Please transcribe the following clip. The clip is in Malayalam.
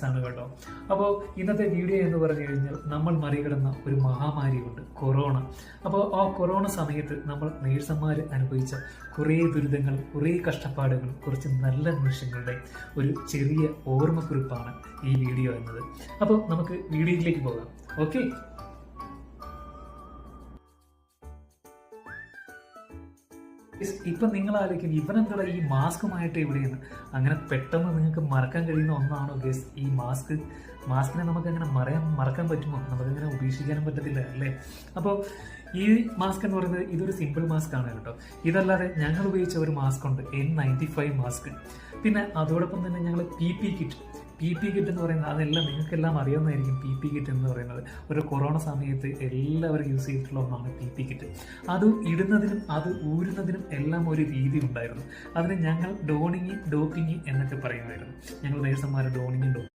ആണ് കേട്ടോ. അപ്പോൾ ഇന്നത്തെ വീഡിയോ എന്ന് പറഞ്ഞു കഴിഞ്ഞാൽ നമ്മൾ മറികടന്ന ഒരു മഹാമാരിയുണ്ട്, കൊറോണ. അപ്പോൾ ആ കൊറോണ സമയത്ത് നമ്മൾ നേഴ്സുമാർ അനുഭവിച്ച കുറേ ദുരിതങ്ങൾ, കുറേ കഷ്ടപ്പാടുകൾ, കുറച്ച് നല്ല നിമിഷങ്ങളുടെ ഒരു ചെറിയ ഓർമ്മക്കുറിപ്പാണ് ഈ വീഡിയോ എന്നത്. അപ്പോൾ നമുക്ക് വീഡിയോയിലേക്ക് പോകാം. ഓക്കെ. ഇപ്പം നിങ്ങൾ ആലോചിക്കും ഇവനെന്താ ഈ മാസ്കുമായിട്ട് എവിടെയാണ്, അങ്ങനെ പെട്ടെന്ന് നിങ്ങൾക്ക് മറക്കാൻ കഴിയുന്ന ഒന്നാണോ ഗേസ് ഈ മാസ്ക്? മാസ്കിനെ നമുക്ക് അങ്ങനെ മറക്കാൻ പറ്റുമോ? നമുക്കങ്ങനെ ഉപേക്ഷിക്കാനും പറ്റത്തില്ല അല്ലേ? അപ്പോൾ ഈ മാസ്ക് എന്ന് പറയുന്നത് ഇതൊരു സിമ്പിൾ മാസ്ക് ആണ് കേട്ടോ. ഇതല്ലാതെ ഞങ്ങൾ ഉപയോഗിച്ച ഒരു മാസ്ക് ഉണ്ട്, N95 മാസ്ക്. പിന്നെ അതോടൊപ്പം തന്നെ ഞങ്ങൾ PP കിറ്റ് എന്ന് പറയുന്നത് അതെല്ലാം നിങ്ങൾക്കെല്ലാം അറിയാവുന്നതായിരിക്കും. PP കിറ്റ് എന്ന് പറയുന്നത് ഒരു കൊറോണ സമയത്ത് എല്ലാവരും യൂസ് ചെയ്തിട്ടുള്ള ഒന്നാണ് PP കിറ്റ്. അത് ഇടുന്നതിനും അത് ഊരുന്നതിനും എല്ലാം ഒരു രീതി ഉണ്ടായിരുന്നു. അതിന് ഞങ്ങൾ ഡോപ്പിങ് എന്നൊക്കെ പറയുമായിരുന്നു. ഞങ്ങൾ നേഴ്സുമാർ ഡോപ്പിങ്